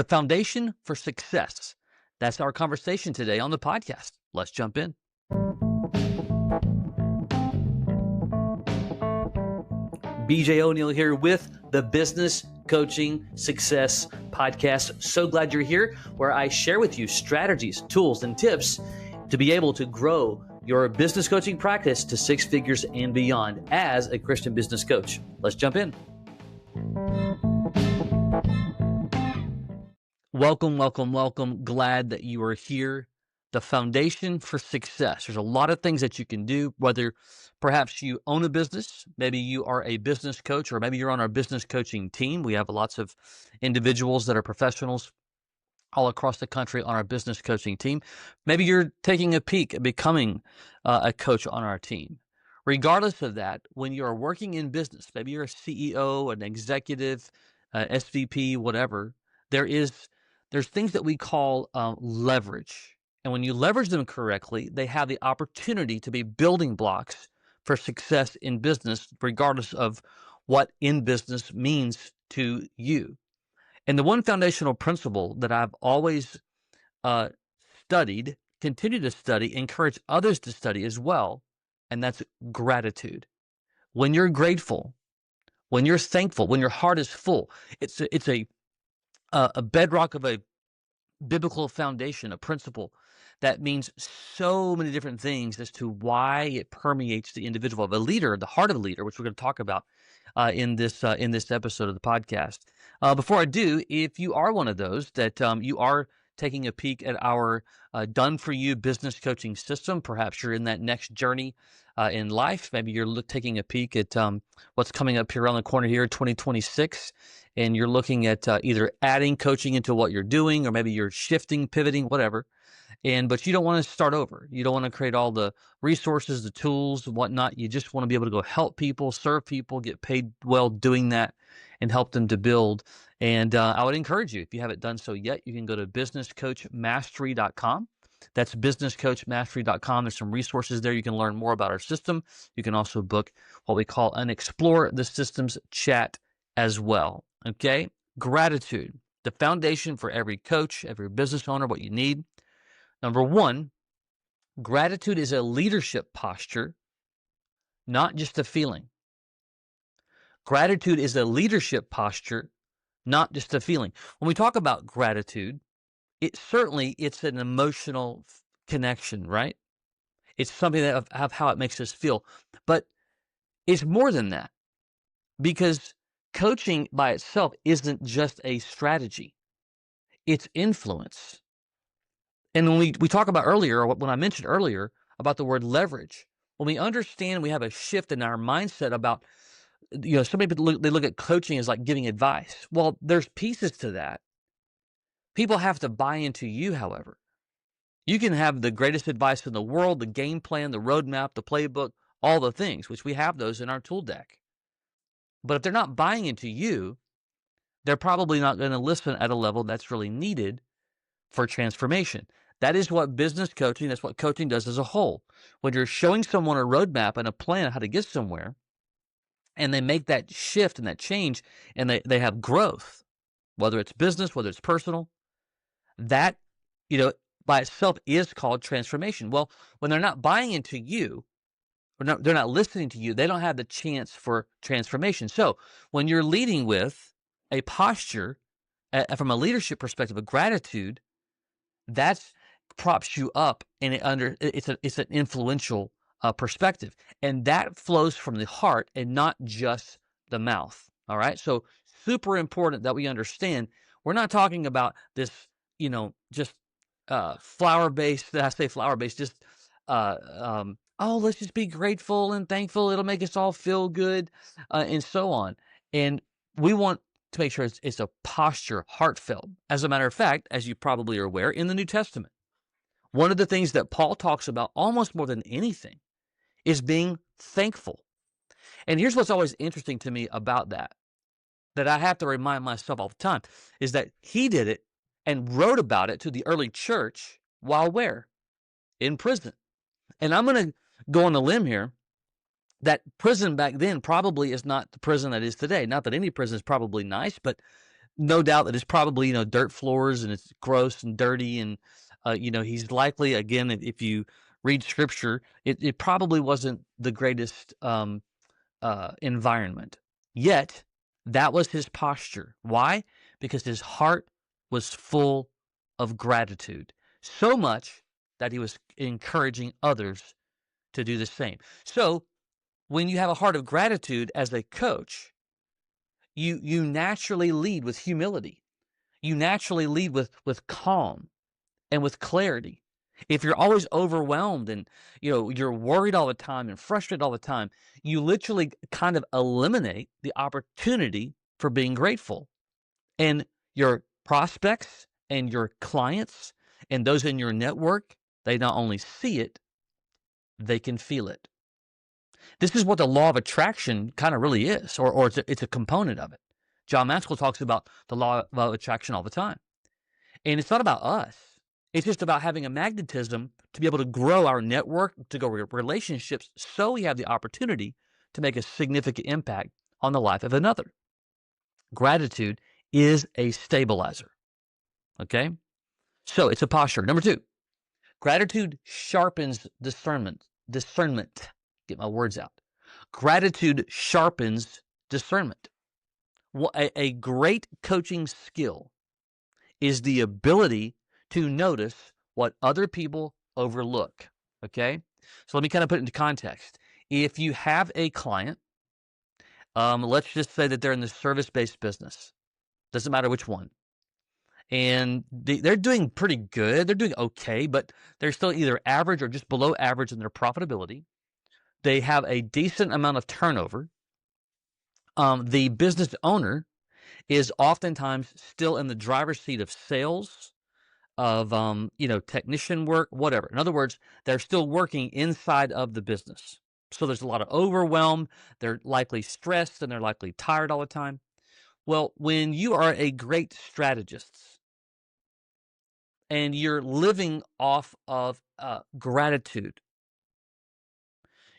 The foundation for success. That's our conversation today on the podcast. Let's jump in. BJ O'Neill here with the Business Coaching Success Podcast. So glad you're here, where I share with you strategies, tools, and tips to be able to grow your business coaching practice to six figures and beyond as a Christian business coach. Let's jump in. Welcome, welcome, welcome. Glad that you are here. The foundation for success. There's a lot of things that you can do, whether perhaps you own a business, maybe you are a business coach, or maybe you're on our business coaching team. We have lots of individuals that are professionals all across the country on our business coaching team. Maybe you're taking a peek at becoming a coach on our team. Regardless of that, when you are working in business, maybe you're a CEO, an executive, SVP, whatever, there's things that we call leverage. And when you leverage them correctly, they have the opportunity to be building blocks for success in business, regardless of what in business means to you. And the one foundational principle that I've always studied, continue to study, encourage others to study as well, and that's gratitude. When you're grateful, when you're thankful, when your heart is full, it's a bedrock of a biblical foundation, a principle that means so many different things as to why it permeates the individual of a leader, the heart of a leader, which we're going to talk about in this episode of the podcast. Before I do, if you are one of those that you are taking a peek at our done-for-you business coaching system, perhaps you're in that next journey in life. Maybe you're taking a peek at what's coming up here around the corner here, 2026, and you're looking at either adding coaching into what you're doing, or maybe you're shifting, pivoting, whatever. But you don't want to start over. You don't want to create all the resources, the tools, and whatnot. You just want to be able to go help people, serve people, get paid well doing that, and help them to build. And I would encourage you, if you haven't done so yet, you can go to businesscoachmastery.com. That's businesscoachmastery.com. There's some resources there. You can learn more about our system. You can also book what we call an Explore the Systems chat as well. Okay? Gratitude, the foundation for every coach, every business owner, what you need. Number one, gratitude is a leadership posture, not just a feeling. Gratitude is a leadership posture, not just a feeling. When we talk about gratitude, it's an emotional connection, right? It's something of how it makes us feel. But it's more than that, because coaching by itself isn't just a strategy. It's influence. And when we talk about earlier, or when I mentioned earlier about the word leverage, when we understand, we have a shift in our mindset about, so many people they look at coaching as like giving advice. Well, there's pieces to that. People have to buy into you, however. You can have the greatest advice in the world, the game plan, the roadmap, the playbook, all the things, which we have those in our tool deck. But if they're not buying into you, they're probably not going to listen at a level that's really needed for transformation. That is what business coaching, that's what coaching does as a whole. When you're showing someone a roadmap and a plan on how to get somewhere, and they make that shift and that change, and they have growth, whether it's business, whether it's personal, that, by itself is called transformation. Well, when they're not buying into you, or they're not listening to you, they don't have the chance for transformation. So when you're leading with a posture, from a leadership perspective, of gratitude, that props you up, and it's an influential perspective, and that flows from the heart and not just the mouth. All right, so super important that we understand. We're not talking about this, just flower-based. I say flower-based, just let's just be grateful and thankful. It'll make us all feel good, and so on. And we want to make sure it's a posture, heartfelt. As a matter of fact, as you probably are aware, in the New Testament, one of the things that Paul talks about almost more than anything is being thankful. And here's what's always interesting to me about that I have to remind myself all the time, is that he did it and wrote about it to the early church while where? In prison. And I'm going to go on a limb here that prison back then probably is not the prison that is today. Not that any prison is probably nice, but no doubt that it's probably, dirt floors and it's gross and dirty and, he's likely, again, if you read scripture, it probably wasn't the greatest, environment. Yet, that was his posture. Why? Because his heart was full of gratitude. So much that he was encouraging others to do the same. So, when you have a heart of gratitude as a coach, you naturally lead with humility. You naturally lead with calm and with clarity. If you're always overwhelmed and you're worried all the time and frustrated all the time, you literally kind of eliminate the opportunity for being grateful. And your prospects and your clients and those in your network, they not only see it, they can feel it. This is what the law of attraction kind of really is, or it's a component of it. John Maxwell talks about the law of attraction all the time. And it's not about us. It's just about having a magnetism to be able to grow our network, to grow relationships, so we have the opportunity to make a significant impact on the life of another. Gratitude is a stabilizer. Okay? So it's a posture. Number 2, gratitude sharpens discernment. Discernment. Get my words out. Gratitude sharpens discernment. A great coaching skill is the ability to notice what other people overlook. Okay? So let me kind of put it into context. If you have a client, let's just say that they're in the service-based business. Doesn't matter which one. And they're doing pretty good. They're doing okay, but they're still either average or just below average in their profitability. They have a decent amount of turnover. The business owner is oftentimes still in the driver's seat of sales, of technician work, whatever. In other words, they're still working inside of the business. So there's a lot of overwhelm. They're likely stressed and they're likely tired all the time. Well, when you are a great strategist and you're living off of gratitude,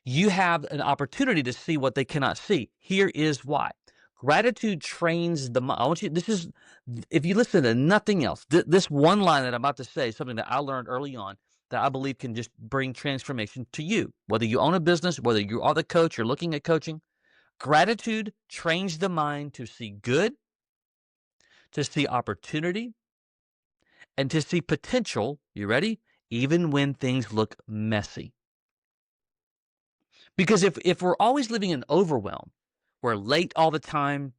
you have an opportunity to see what they cannot see. Here is why. Gratitude trains the mind. I want you, this is, if you listen to nothing else, this one line that I'm about to say is something that I learned early on that I believe can just bring transformation to you. Whether you own a business, whether you are the coach, you're looking at coaching, gratitude trains the mind to see good, to see opportunity, and to see potential. You ready? Even when things look messy. Because if we're always living in overwhelm, we're late all the time,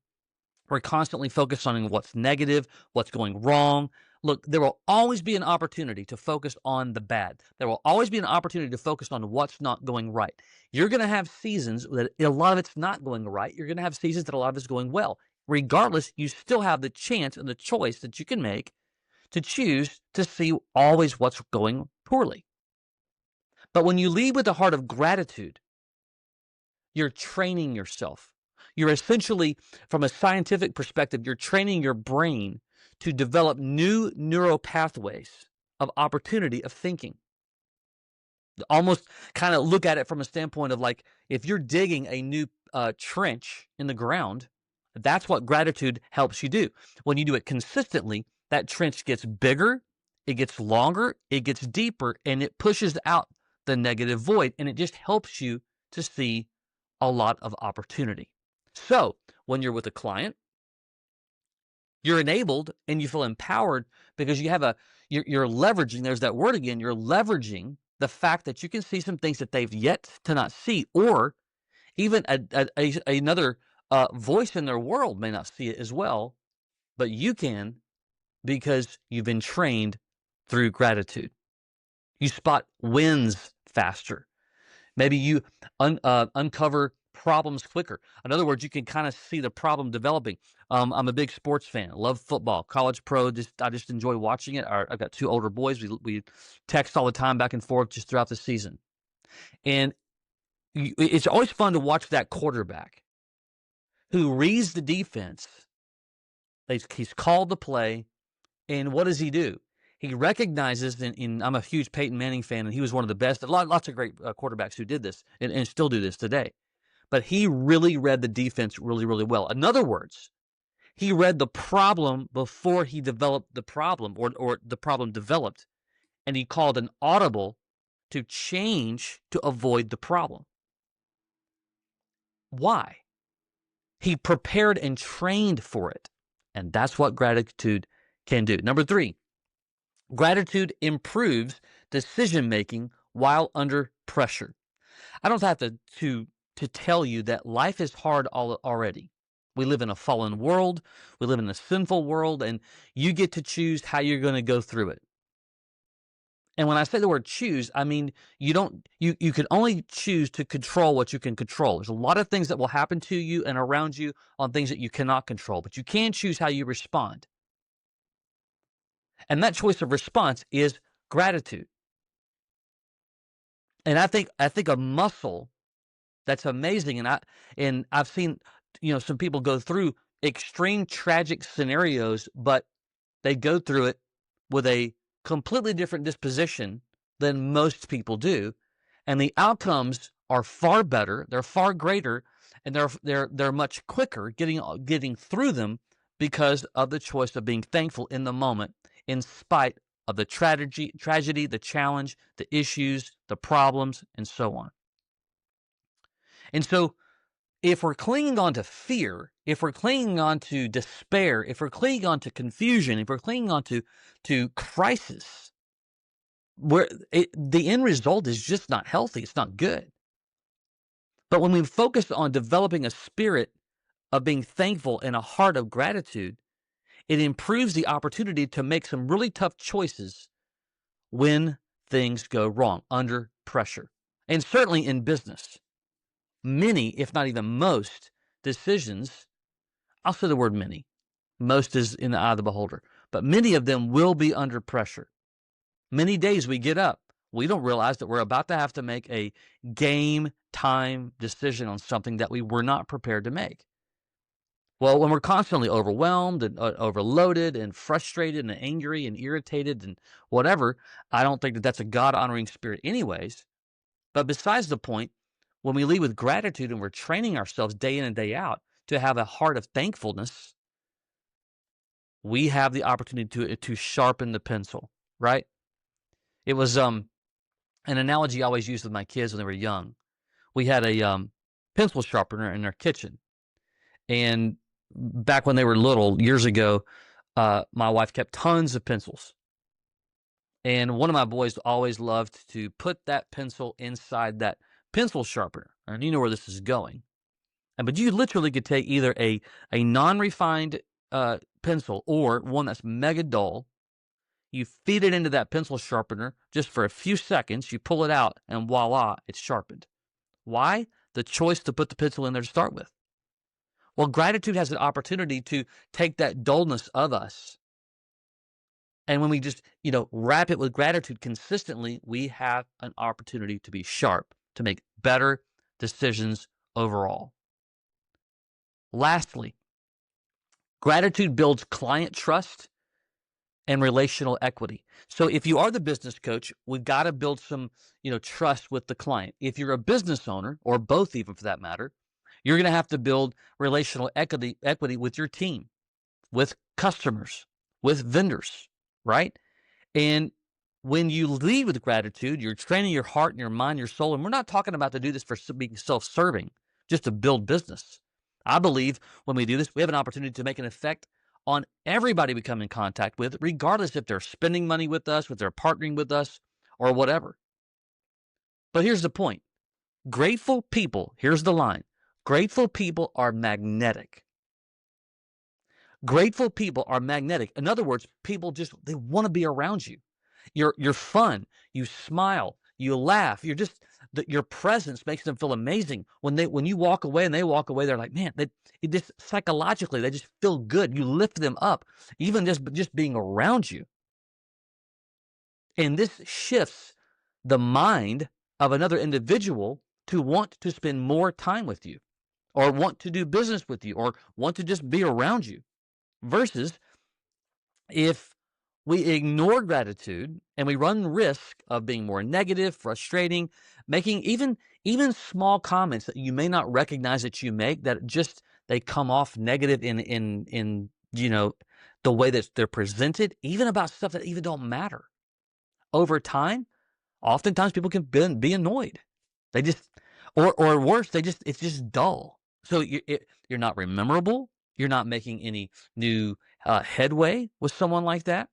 we're constantly focused on what's negative, what's going wrong. Look, there will always be an opportunity to focus on the bad. There will always be an opportunity to focus on what's not going right. You're going to have seasons that a lot of it's not going right. You're going to have seasons that a lot of it's going well. Regardless, you still have the chance and the choice that you can make to choose to see always what's going poorly. But when you lead with a heart of gratitude, you're training yourself. You're essentially, from a scientific perspective, you're training your brain to develop new neural pathways of opportunity of thinking. Almost kind of look at it from a standpoint of like, if you're digging a new trench in the ground, that's what gratitude helps you do. When you do it consistently, that trench gets bigger, it gets longer, it gets deeper, and it pushes out the negative void, and it just helps you to see a lot of opportunity. So when you're with a client, you're enabled and you feel empowered because you have you're leveraging, there's that word again, you're leveraging the fact that you can see some things that they've yet to not see, or even another voice in their world may not see it as well, but you can, because you've been trained through gratitude. You spot wins faster. Maybe you uncover problems quicker. In other words, you can kind of see the problem developing. I'm a big sports fan. I love football, college, pro. I just enjoy watching it. I've got 2 older boys. We text all the time back and forth just throughout the season. And it's always fun to watch that quarterback who reads the defense. He's called the play, and what does he do? He recognizes, I'm a huge Peyton Manning fan, and he was one of the best. Lots of great quarterbacks who did this and still do this today. But he really read the defense really, really well. In other words, He read the problem before he developed the problem, or the problem developed, and he called an audible to change to avoid the problem. Why? He prepared and trained for it. And that's what gratitude can do. Number 3, gratitude improves decision making while under pressure. I don't have to tell you that life is hard already. We live in a fallen world, we live in a sinful world, and you get to choose how you're going to go through it. And when I say the word choose, I mean you can only choose to control what you can control. There's a lot of things that will happen to you and around you on things that you cannot control, but you can choose how you respond. And that choice of response is gratitude. And I think a muscle that's amazing, and I've seen some people go through extreme tragic scenarios, but they go through it with a completely different disposition than most people do, and the outcomes are far better, they're far greater, and they're much quicker getting through them because of the choice of being thankful in the moment, in spite of the tragedy, the challenge, the issues, the problems, and so on. And so if we're clinging on to fear, if we're clinging on to despair, if we're clinging on to confusion, if we're clinging on to crisis, the end result is just not healthy. It's not good. But when we focus on developing a spirit of being thankful and a heart of gratitude, it improves the opportunity to make some really tough choices when things go wrong, under pressure. And certainly in business, many, if not even most, decisions, I'll say the word many. Most is in the eye of the beholder. But many of them will be under pressure. Many days we get up, we don't realize that we're about to have to make a game time decision on something that we were not prepared to make. Well, when we're constantly overwhelmed and overloaded and frustrated and angry and irritated and whatever, I don't think that that's a God-honoring spirit anyways. But besides the point, when we lead with gratitude and we're training ourselves day in and day out to have a heart of thankfulness, we have the opportunity to sharpen the pencil, right? It was an analogy I always used with my kids when they were young. We had a pencil sharpener in our kitchen, and back when they were little, years ago, my wife kept tons of pencils. And one of my boys always loved to put that pencil inside that pencil sharpener. And you know where this is going. But you literally could take either a non-refined pencil or one that's mega dull. You feed it into that pencil sharpener just for a few seconds. You pull it out, and voila, it's sharpened. Why? The choice to put the pencil in there to start with. Well, gratitude has an opportunity to take that dullness of us. And when we just, wrap it with gratitude consistently, we have an opportunity to be sharp, to make better decisions overall. Lastly, gratitude builds client trust and relational equity. So if you are the business coach, we've got to build some, trust with the client. If you're a business owner, or both even for that matter, you're going to have to build relational equity with your team, with customers, with vendors, right? And when you lead with gratitude, you're training your heart and your mind, your soul. And we're not talking about to do this for being self-serving, just to build business. I believe when we do this, we have an opportunity to make an effect on everybody we come in contact with, regardless if they're spending money with us, if they're partnering with us, or whatever. But here's the point. Grateful people, here's the line. Grateful people are magnetic. Grateful people are magnetic. In other words, people they want to be around you. You're fun. You smile. You laugh. Your presence makes them feel amazing. When you walk away and they walk away, they're like, man, it just psychologically, they just feel good. You lift them up, even just being around you. And this shifts the mind of another individual to want to spend more time with you, or want to do business with you, or want to just be around you. Versus if we ignore gratitude and we run risk of being more negative, frustrating, making even small comments that you may not recognize that you make, that they come off negative in the way that they're presented, even about stuff that even don't matter. Over time, oftentimes people can be annoyed. They just or worse, it's just dull. So you're not rememberable. You're not making any new headway with someone like that.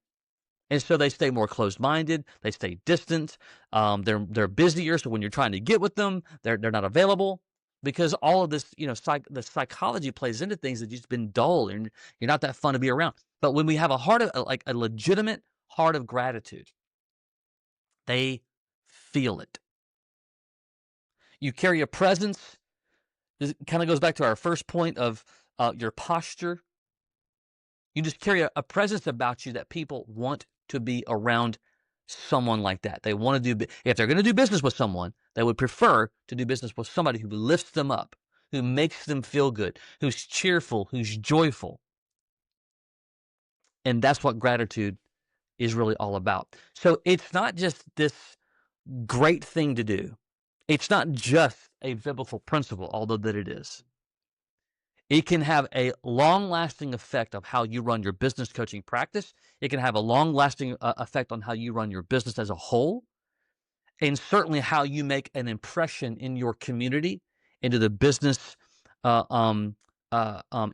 And so they stay more closed-minded, they stay distant, they're busier, so when you're trying to get with them, they're not available because all of this, the psychology plays into things that just been dull and you're not that fun to be around. But when we have a heart of like a legitimate heart of gratitude, they feel it. You carry a presence. This kind of goes back to our first point of your posture. You just carry a presence about you that people want to be around someone like that. They want to if they're going to do business with someone, they would prefer to do business with somebody who lifts them up, who makes them feel good, who's cheerful, who's joyful. And that's what gratitude is really all about. So it's not just this great thing to do. It's not just a biblical principle, although that it is. It can have a long-lasting effect of how you run your business coaching practice. It can have a long-lasting effect on how you run your business as a whole, and certainly how you make an impression in your community, into the business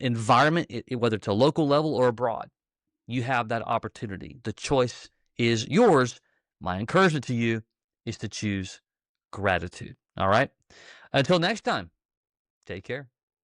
environment, whether it's a local level or abroad. You have that opportunity. The choice is yours. My encouragement to you is to choose gratitude. All right? Until next time, take care.